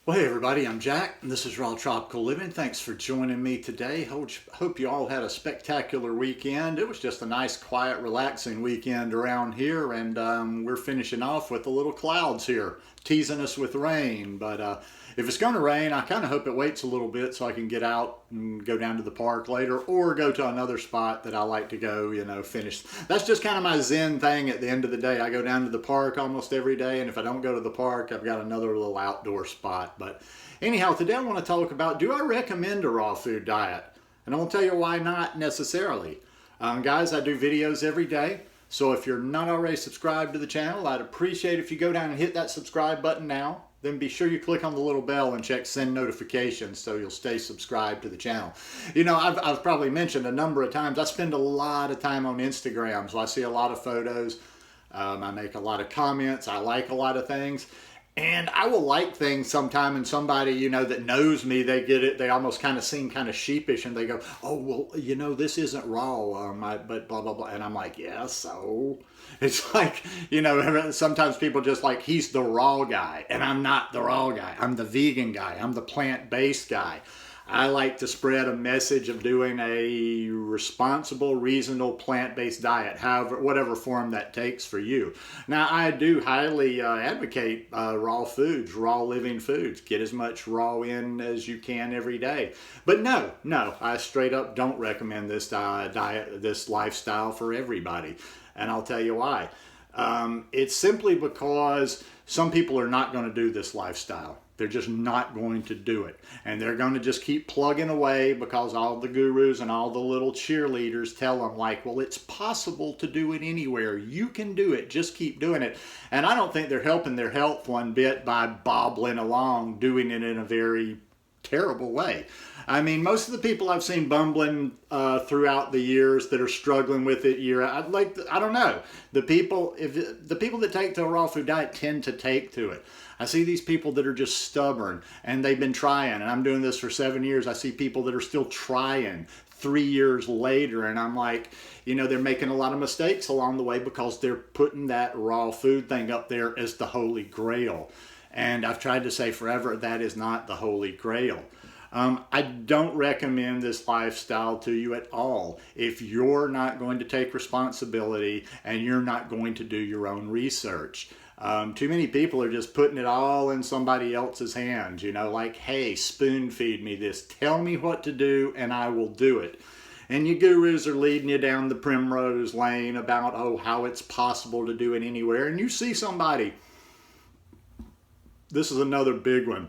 Well, hey everybody, I'm Jack, and this is Raw Tropical Living. Thanks for joining me today. Hope you all had a spectacular weekend. It was just a nice, quiet, relaxing weekend around here, and we're finishing off with the little clouds here, teasing us with rain. But if it's going to rain, I kind of hope it waits a little bit so I can get out and go down to the park later, or go to another spot that I like to go, finish. That's just kind of my zen thing at the end of the day. I go down to the park almost every day, and if I don't go to the park, I've got another little outdoor spot. But anyhow, today I want to talk about, do I recommend a raw food diet? And I will tell you why not necessarily. Guys, I do videos every day. So if you're not already subscribed to the channel, I'd appreciate if you go down and hit that subscribe button now. Then be sure you click on the little bell and check send notifications so you'll stay subscribed to the channel. I've probably mentioned a number of times, I spend a lot of time on Instagram, so I see a lot of photos. I make a lot of comments. I like a lot of things. And I will like things sometime, and somebody, that knows me, they get it. They almost kind of seem kind of sheepish, and they go, oh, well, this isn't raw, but blah, blah, blah. And I'm like, yeah, so? It's like, sometimes people just like, he's the raw guy, and I'm not the raw guy. I'm the vegan guy. I'm the plant-based guy. I like to spread a message of doing a responsible, reasonable, plant-based diet, however, whatever form that takes for you. Now, I do highly advocate raw foods, raw living foods. Get as much raw in as you can every day. But no, I straight up don't recommend this diet, this lifestyle for everybody. And I'll tell you why. It's simply because some people are not going to do this lifestyle. They're just not going to do it. And they're going to just keep plugging away because all the gurus and all the little cheerleaders tell them, like, well, it's possible to do it anywhere. You can do it. Just keep doing it. And I don't think they're helping their health one bit by bobbling along, doing it in a very terrible way. I mean, most of the people I've seen bumbling throughout the years that are struggling with it I don't know. The people that take to a raw food diet tend to take to it. I see these people that are just stubborn, and they've been trying, and I'm doing this for 7 years. I see people that are still trying 3 years later, and I'm like, they're making a lot of mistakes along the way because they're putting that raw food thing up there as the Holy Grail. And I've tried to say forever, that is not the Holy Grail. I don't recommend this lifestyle to you at all if you're not going to take responsibility and you're not going to do your own research. Too many people are just putting it all in somebody else's hands, like, hey, spoon feed me this. Tell me what to do and I will do it. And you gurus are leading you down the primrose lane about, how it's possible to do it anywhere. And you see somebody, this is another big one.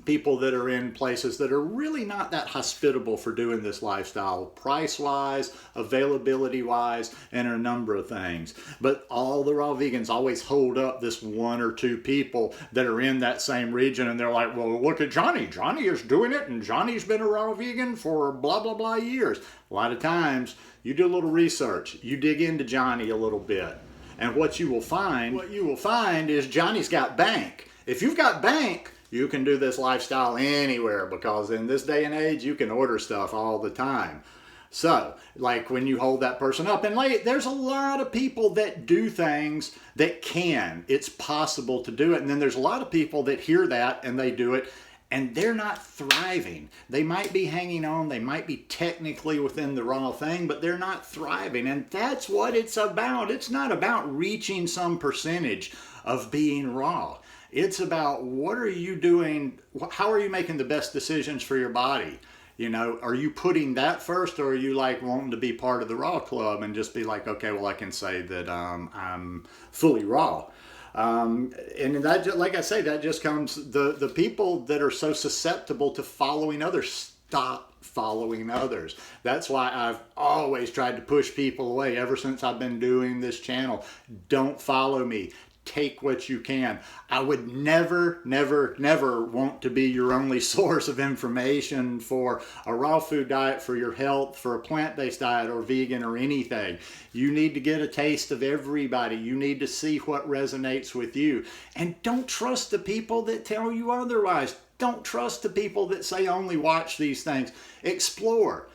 People that are in places that are really not that hospitable for doing this lifestyle, price-wise, availability-wise, and a number of things. But all the raw vegans always hold up this one or two people that are in that same region, and they're like, well, look at Johnny. Johnny is doing it, and Johnny's been a raw vegan for blah, blah, blah years. A lot of times, you do a little research. You dig into Johnny a little bit. And what you will find is Johnny's got bank. If you've got bank, you can do this lifestyle anywhere, because in this day and age, you can order stuff all the time. So, like when you hold that person up, and there's a lot of people that do things that can. It's possible to do it. And then there's a lot of people that hear that and they do it, and they're not thriving. They might be hanging on. They might be technically within the raw thing, but they're not thriving. And that's what it's about. It's not about reaching some percentage of being raw. It's about, what are you doing? How are you making the best decisions for your body? Are you putting that first, or are you like wanting to be part of the raw club and just be like, okay, well, I can say that I'm fully raw. And that, like I say, that just comes, the people that are so susceptible to following others, stop following others. That's why I've always tried to push people away ever since I've been doing this channel. Don't follow me. Take what you can. I would never, never, never want to be your only source of information for a raw food diet, for your health, for a plant-based diet, or vegan, or anything. You need to get a taste of everybody. You need to see what resonates with you. And don't trust the people that tell you otherwise. Don't trust the people that say only watch these things. Explore.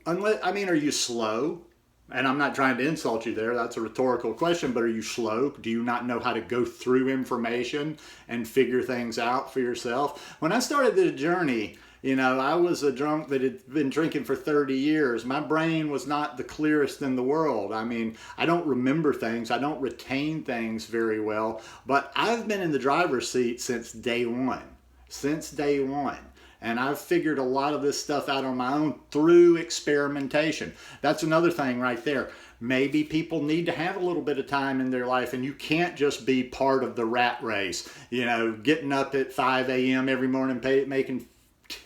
Are you slow? And I'm not trying to insult you there. That's a rhetorical question, but are you slow? Do you not know how to go through information and figure things out for yourself? When I started the journey, I was a drunk that had been drinking for 30 years. My brain was not the clearest in the world. I mean, I don't remember things. I don't retain things very well, but I've been in the driver's seat since day one. Since day one. And I've figured a lot of this stuff out on my own through experimentation. That's another thing right there. Maybe people need to have a little bit of time in their life, and you can't just be part of the rat race. Getting up at 5 a.m. every morning, making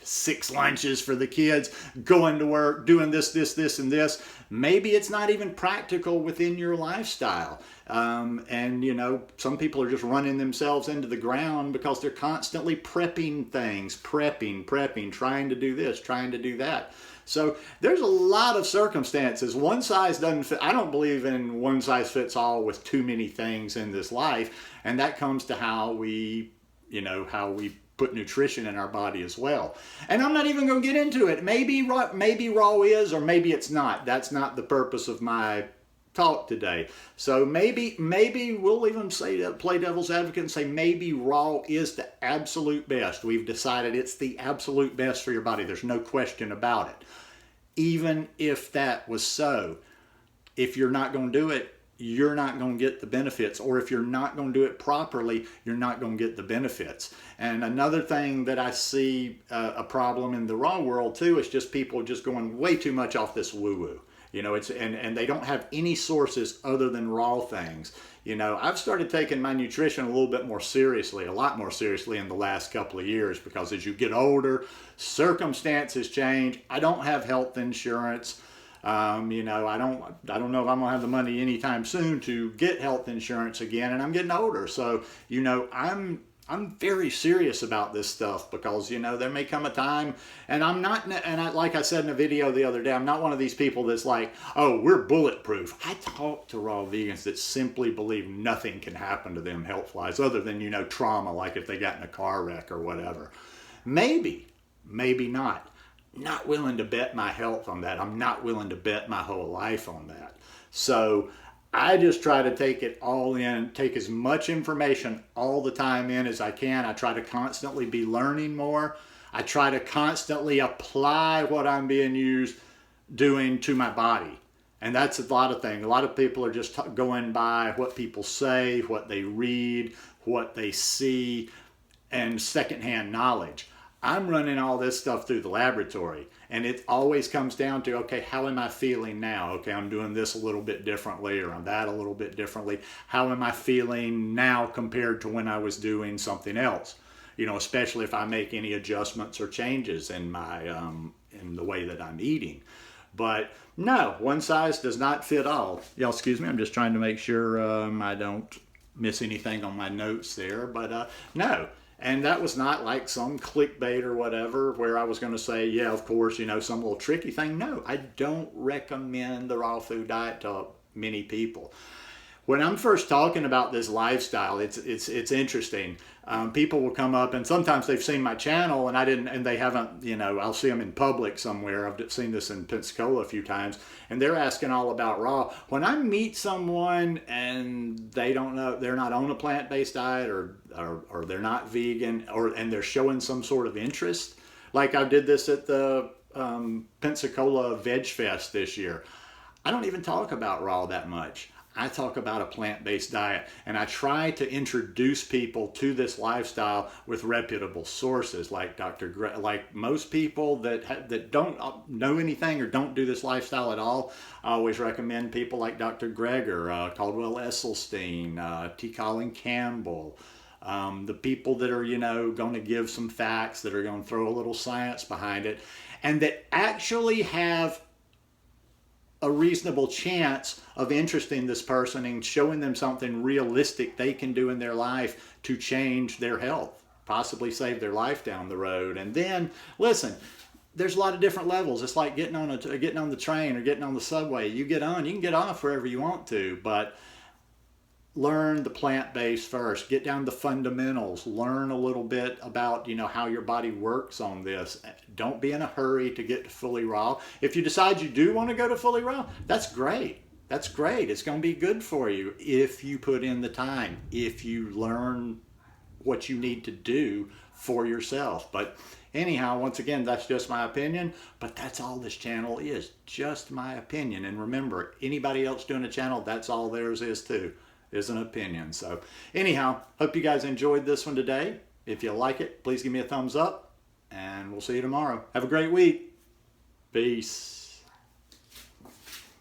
6 lunches for the kids, going to work, doing this, and this. Maybe it's not even practical within your lifestyle. Some people are just running themselves into the ground because they're constantly prepping things, prepping, trying to do this, trying to do that. So there's a lot of circumstances. One size doesn't fit. I don't believe in one size fits all with too many things in this life. And that comes to how we put nutrition in our body as well. And I'm not even going to get into it. Maybe raw is, or maybe it's not. That's not the purpose of my talk today. So maybe we'll even play devil's advocate and say maybe raw is the absolute best. We've decided it's the absolute best for your body. There's no question about it. Even if that was so, if you're not going to do it, you're not going to get the benefits. Or if you're not going to do it properly, you're not going to get the benefits. And another thing that I see a problem in the raw world too is just people just going way too much off this woo-woo. And they don't have any sources other than raw things. I've started taking my nutrition a little bit more seriously, a lot more seriously in the last couple of years, because as you get older, circumstances change. I don't have health insurance. I don't know if I'm gonna have the money anytime soon to get health insurance again, and I'm getting older. So, I'm very serious about this stuff because, there may come a time, and like I said in a video the other day, I'm not one of these people that's like, oh, we're bulletproof. I talk to raw vegans that simply believe nothing can happen to them health-wise other than, trauma, like if they got in a car wreck or whatever. Maybe not. Not willing to bet my health on that. I'm not willing to bet my whole life on that. So I just try to take it all in, take as much information all the time in as I can. I try to constantly be learning more. I try to constantly apply what I'm doing to my body. And that's a lot of things. A lot of people are just going by what people say, what they read, what they see, and secondhand knowledge. I'm running all this stuff through the laboratory, and it always comes down to, okay, how am I feeling now? Okay, I'm doing this a little bit differently, or I'm that a little bit differently. How am I feeling now compared to when I was doing something else? Especially if I make any adjustments or changes in my in the way that I'm eating. But no, one size does not fit all. Y'all, excuse me, I'm just trying to make sure I don't miss anything on my notes there. But no. And that was not like some clickbait or whatever where I was going to say, yeah, of course, some little tricky thing. No, I don't recommend the raw food diet to many people. When I'm first talking about this lifestyle, it's interesting. People will come up, and sometimes they've seen my channel, and they haven't. I'll see them in public somewhere. I've seen this in Pensacola a few times, and they're asking all about raw. When I meet someone and they don't know, they're not on a plant-based diet, or they're not vegan, and they're showing some sort of interest, like I did this at the Pensacola Veg Fest this year. I don't even talk about raw that much. I talk about a plant-based diet, and I try to introduce people to this lifestyle with reputable sources, like like most people that don't know anything or don't do this lifestyle at all. I always recommend people like Dr. Greger, Caldwell Esselstyn, T. Colin Campbell, the people that are going to give some facts, that are going to throw a little science behind it, and that actually have a reasonable chance of interesting this person and showing them something realistic they can do in their life to change their health, possibly save their life down the road. And then, listen, there's a lot of different levels. It's like getting on the train or getting on the subway. You get on, you can get off wherever you want to, but learn the plant-based first. Get down to the fundamentals. Learn a little bit about, how your body works on this. Don't be in a hurry to get to fully raw. If you decide you do want to go to fully raw, that's great. That's great. It's going to be good for you if you put in the time, if you learn what you need to do for yourself. But anyhow, once again, that's just my opinion, but that's all this channel is, just my opinion. And remember, anybody else doing a channel, that's all theirs is too, is an opinion. So anyhow, hope you guys enjoyed this one today. If you like it, please give me a thumbs up, and we'll see you tomorrow. Have a great week. Peace.